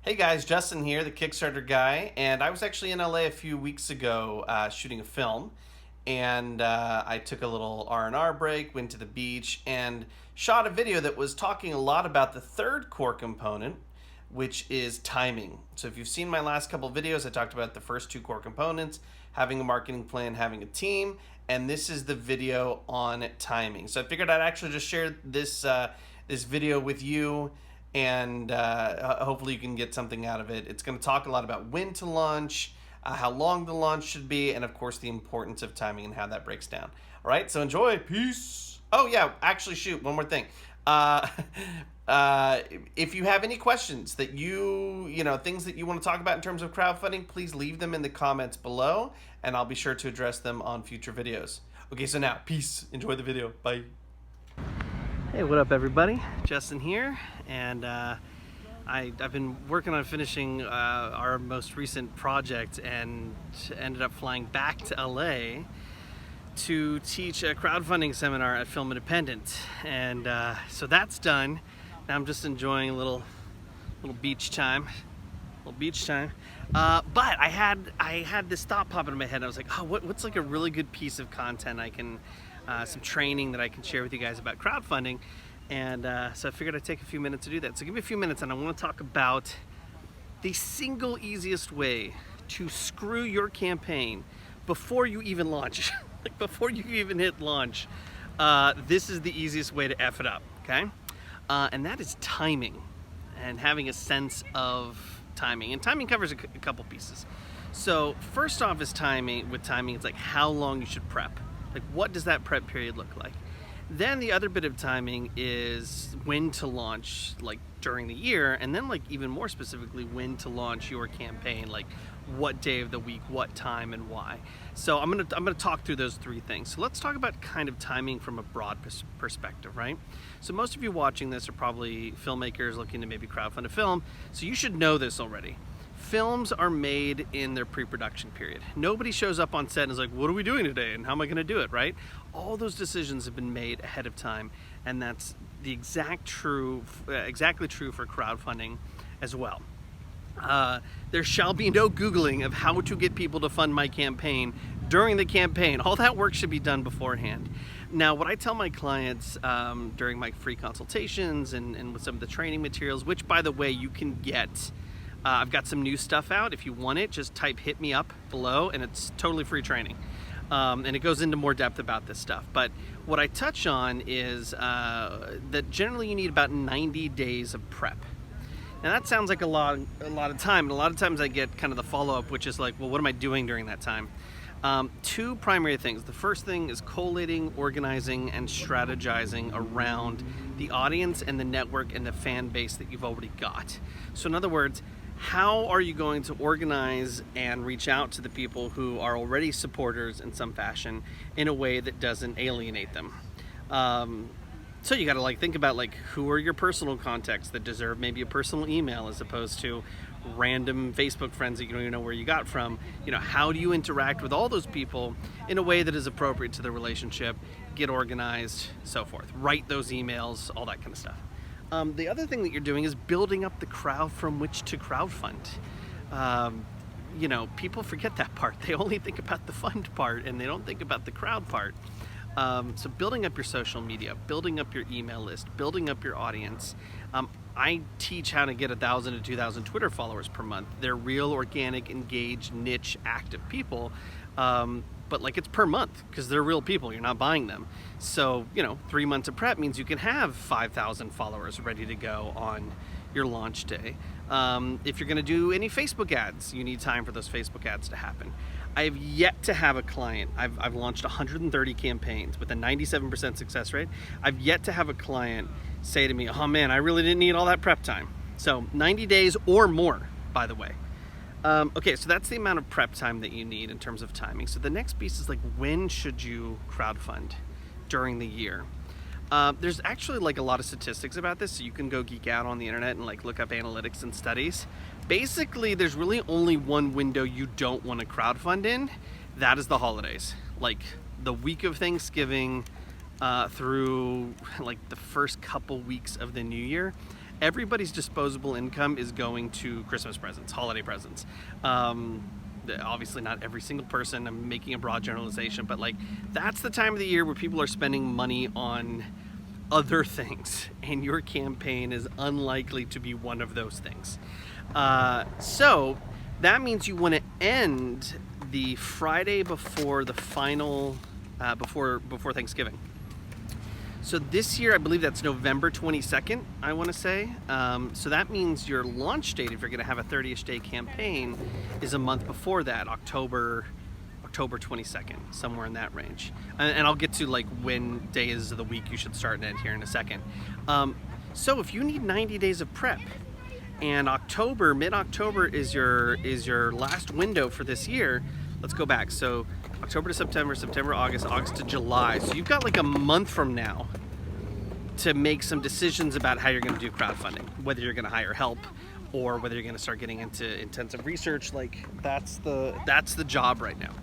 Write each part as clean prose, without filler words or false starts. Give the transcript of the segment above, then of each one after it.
Hey guys, Justin here, the Kickstarter guy, and I was actually in LA a few weeks ago shooting a film, and I took a little R&R break, went to the beach, and shot a video that was talking a lot about the third core component, which is timing. So if you've seen my last couple videos, I talked about the first two core components, having a marketing plan, having a team, and this is the video on timing. So I figured I'd actually just share this video with you, and hopefully you can get something out of it. It's going to talk a lot about when to launch, how long the launch should be, and of course the importance of timing and how that breaks down. All right, so enjoy. Peace. Oh yeah, actually, shoot, one more thing. Uh, if you have any questions that things that you want to talk about in terms of crowdfunding, please leave them in the comments below, and I'll be sure to address them on future videos. Okay, so now, peace. Enjoy the video. Bye. Hey, what up everybody? Justin here, and I've been working on finishing our most recent project and ended up flying back to LA to teach a crowdfunding seminar at Film Independent, and so that's done. Now I'm just enjoying a little beach time. But I had this thought pop into my head. I was like, oh, what's like a really good piece of content I can some training that I can share with you guys about crowdfunding, and so I figured I'd take a few minutes to do that. So give me a few minutes, and I want to talk about the single easiest way to screw your campaign before you even launch. Like before you even hit launch, this is the easiest way to F it up, okay? And that is timing, and having a sense of timing. And timing covers a couple pieces. So first off is timing. With timing, it's like how long you should prep. Like, what does that prep period look like? Then the other bit of timing is when to launch, like during the year, and then like even more specifically, when to launch your campaign, like what day of the week, what time, and why. So I'm gonna talk through those three things. So let's talk about kind of timing from a broad perspective, right? So most of you watching this are probably filmmakers looking to maybe crowdfund a film, so you should know this already. Films are made in their pre-production period. Nobody shows up on set and is like, what are we doing today and how am I gonna do it, right? All those decisions have been made ahead of time, and that's the exactly true for crowdfunding as well. There shall be no Googling of how to get people to fund my campaign during the campaign. All that work should be done beforehand. Now, what I tell my clients during my free consultations and with some of the training materials, which by the way, you can get, I've got some new stuff out. If you want it, just type hit me up below, and it's totally free training. And it goes into more depth about this stuff. But what I touch on is that generally you need about 90 days of prep. Now that sounds like a lot of time, and a lot of times I get kind of the follow-up, which is like, well, what am I doing during that time? Two primary things. The first thing is collating, organizing, and strategizing around the audience and the network and the fan base that you've already got. So in other words, how are you going to organize and reach out to the people who are already supporters in some fashion in a way that doesn't alienate them? So you got to think about who are your personal contacts that deserve maybe a personal email as opposed to random Facebook friends that you don't even know where you got from. How do you interact with all those people in a way that is appropriate to the relationship, get organized, so forth. Write those emails, all that kind of stuff. The other thing that you're doing is building up the crowd from which to crowdfund. People forget that part. They only think about the fund part and they don't think about the crowd part. So building up your social media, building up your email list, building up your audience. I teach how to get 1,000 to 2,000 Twitter followers per month. They're real, organic, engaged, niche, active people. But it's per month because they're real people. You're not buying them. So, 3 months of prep means you can have 5,000 followers ready to go on your launch day. If you're going to do any Facebook ads, you need time for those Facebook ads to happen. I've yet to have a client. I've launched 130 campaigns with a 97% success rate. I've yet to have a client say to me, oh man, I really didn't need all that prep time. So 90 days or more, by the way. Okay, so that's the amount of prep time that you need in terms of timing. So the next piece is when should you crowdfund during the year? There's actually a lot of statistics about this, so you can go geek out on the internet and look up analytics and studies. Basically, there's really only one window you don't want to crowdfund in. That is the holidays, the week of Thanksgiving through the first couple weeks of the new year. everybody's disposable income is going to Christmas presents, holiday presents. Obviously not every single person, I'm making a broad generalization, but like that's the time of the year where people are spending money on other things, and your campaign is unlikely to be one of those things. So that means you want to end the Friday before the final, before Thanksgiving. So this year, I believe that's November 22nd, I want to say. So that means your launch date, if you're going to have a 30-ish day campaign, is a month before that, October 22nd, somewhere in that range. And I'll get to like when days of the week you should start and end here in a second. So if you need 90 days of prep, and mid-October is your last window for this year, let's go back. So October to September, August to July. So you've got like a month from now to make some decisions about how you're going to do crowdfunding, whether you're going to hire help or whether you're going to start getting into intensive research. Like that's the job right now.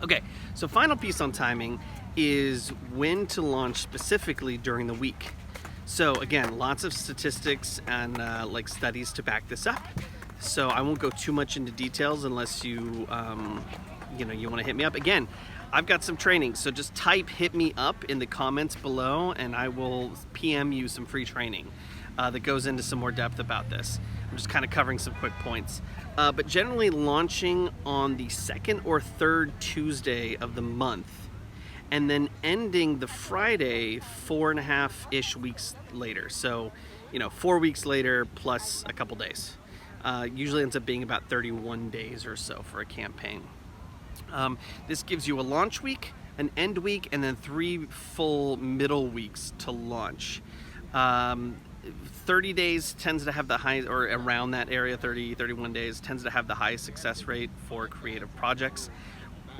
Okay, so final piece on timing is when to launch specifically during the week. So again, lots of statistics and like studies to back this up. So I won't go too much into details unless you you want to hit me up. Again, I've got some training, so just type "hit me up" in the comments below, and I will PM you some free training that goes into some more depth about this. I'm just kind of covering some quick points. But generally launching on the second or third Tuesday of the month, and then ending the Friday 4.5-ish weeks later. So, 4 weeks later plus a couple days. Usually ends up being about 31 days or so for a campaign. This gives you a launch week, an end week, and then 3 full middle weeks to launch. 30 days tends to have the highest, or around that area, 31 days tends to have the highest success rate for creative projects.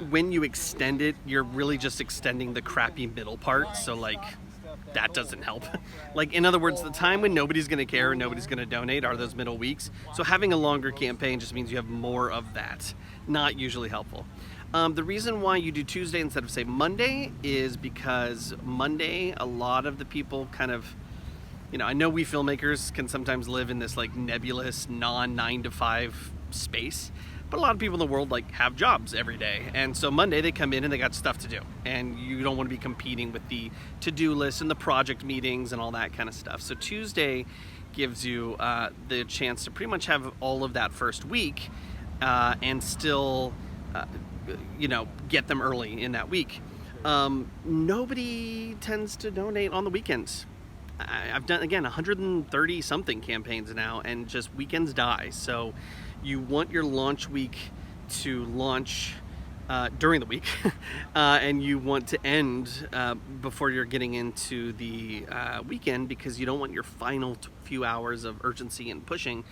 When you extend it, you're really just extending the crappy middle part, so like that doesn't help. Like, in other words, the time when nobody's going to care and nobody's going to donate are those middle weeks. So having a longer campaign just means you have more of that. Not usually helpful. The reason why you do Tuesday instead of, say, Monday is because Monday, a lot of the people kind of, I know we filmmakers can sometimes live in this like nebulous non-9 to 5 space, but a lot of people in the world like have jobs every day. And so Monday they come in and they got stuff to do, and you don't want to be competing with the to-do list and the project meetings and all that kind of stuff. So Tuesday gives you the chance to pretty much have all of that first week and still get them early in that week. Nobody tends to donate on the weekends. I've done, again, 130 something campaigns now, and just weekends die. So you want your launch week to launch during the week, and you want to end before you're getting into the weekend, because you don't want your final few hours of urgency and pushing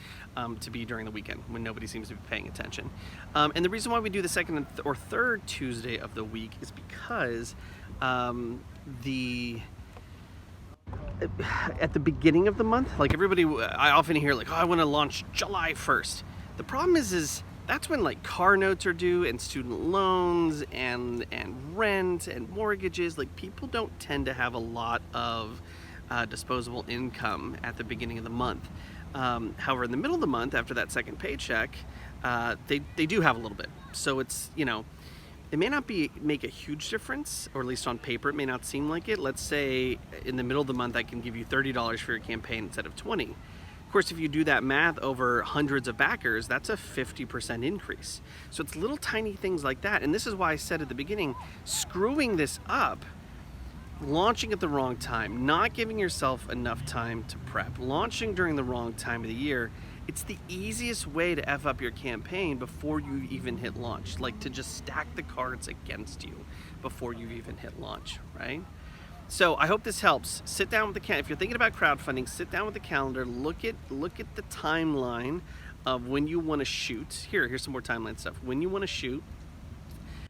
to be during the weekend when nobody seems to be paying attention. And the reason why we do the second or third Tuesday of the week is because at the beginning of the month, like everybody, I often hear like, oh, I want to launch July 1st. The problem is that's when like car notes are due and student loans and rent and mortgages. Like, people don't tend to have a lot of disposable income at the beginning of the month. However, in the middle of the month, after that second paycheck, they do have a little bit. So it's, it may not make a huge difference, or at least on paper it may not seem like it. Let's say in the middle of the month I can give you $30 for your campaign instead of $20. Of course, if you do that math over hundreds of backers, that's a 50% increase. So it's little tiny things like that. And this is why I said at the beginning, screwing this up, launching at the wrong time, not giving yourself enough time to prep, launching during the wrong time of the year, it's the easiest way to F up your campaign before you even hit launch. Like, to just stack the cards against you before you even hit launch, right? So I hope this helps. Sit down with the calendar. If you're thinking about crowdfunding, sit down with the calendar, look at the timeline of when you want to shoot. Here's some more timeline stuff. When you want to shoot,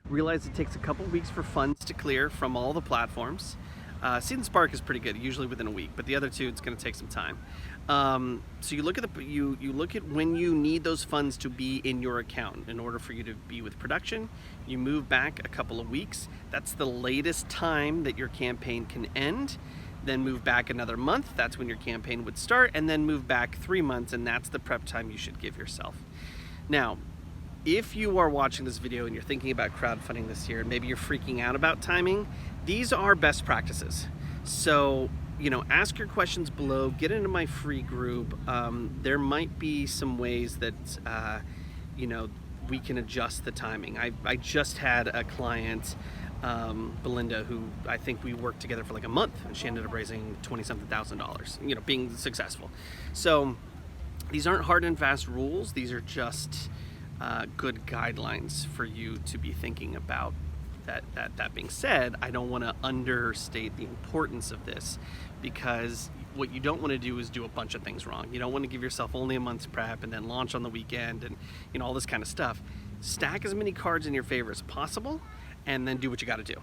realize it takes a couple weeks for funds to clear from all the platforms. Seed&spark is pretty good, usually within a week, but the other two, it's going to take some time. So you look at you look at when you need those funds to be in your account in order for you to be with production. You move back a couple of weeks. That's the latest time that your campaign can end. then move back another month, that's when your campaign would start, and then move back 3 months, and that's the prep time you should give yourself. Now, if you are watching this video and you're thinking about crowdfunding this year, and maybe you're freaking out about timing, these are best practices. So, you know, ask your questions below, get into my free group. There might be some ways that, you know, we can adjust the timing. I just had a client, Belinda, who I think we worked together for like a month, and she ended up raising $20-something thousand, you know, being successful. So these aren't hard and fast rules. These are just good guidelines for you to be thinking about. That being said, I don't want to understate the importance of this, because what you don't want to do is do a bunch of things wrong. You don't want to give yourself only a month's prep and then launch on the weekend and, you know, all this kind of stuff. Stack as many cards in your favor as possible, and then do what you got to do.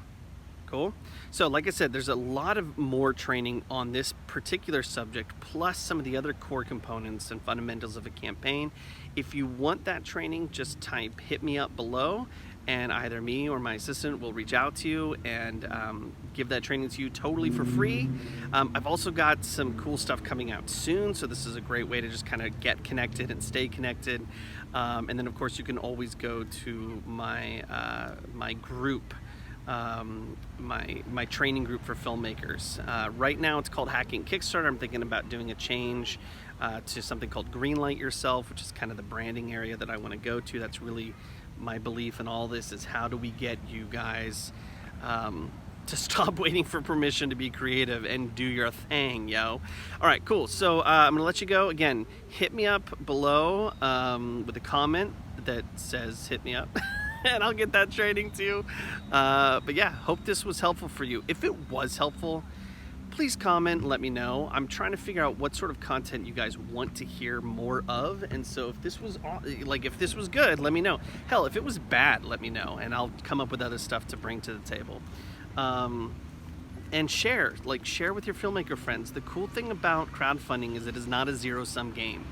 Cool? So like I said, there's a lot of more training on this particular subject, plus some of the other core components and fundamentals of a campaign. If you want that training, just type hit me up below, and either me or my assistant will reach out to you and give that training to you totally for free. I've also got some cool stuff coming out soon, so this is a great way to just kind of get connected and stay connected. And then of course you can always go to my my group, my training group for filmmakers. Right now it's called Hacking Kickstarter. I'm thinking about doing a change to something called Greenlight Yourself, which is kind of the branding area that I want to go to. That's really my belief in all this, is how do we get you guys to stop waiting for permission to be creative and do your thing, yo. All right, cool. So I'm gonna let you go. Again, hit me up below with a comment that says hit me up and I'll get that training too. But yeah, hope this was helpful for you. If it was helpful, please comment and let me know. I'm trying to figure out what sort of content you guys want to hear more of, and so if this was good, let me know. Hell, if it was bad, let me know, and I'll come up with other stuff to bring to the table. And share with your filmmaker friends. The cool thing about crowdfunding is it is not a zero-sum game.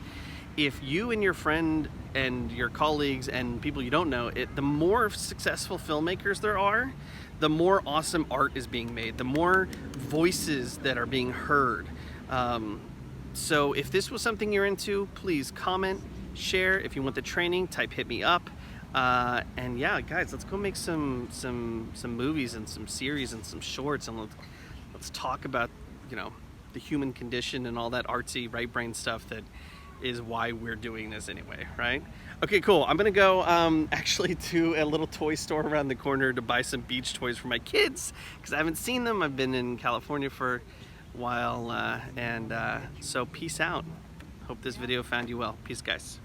If you and your friend and your colleagues and people you don't know, the more successful filmmakers there are, the more awesome art is being made, the more voices that are being heard. So if this was something you're into, please comment, share. If you want the training, type hit me up. And yeah, guys, let's go make some movies and some series and some shorts, and let's talk about, you know, the human condition and all that artsy right brain stuff that is why we're doing this anyway, right? Okay, cool. I'm gonna go actually to a little toy store around the corner to buy some beach toys for my kids, because I haven't seen them. I've been in California for a while, so peace out. Hope this video found you well. Peace, guys.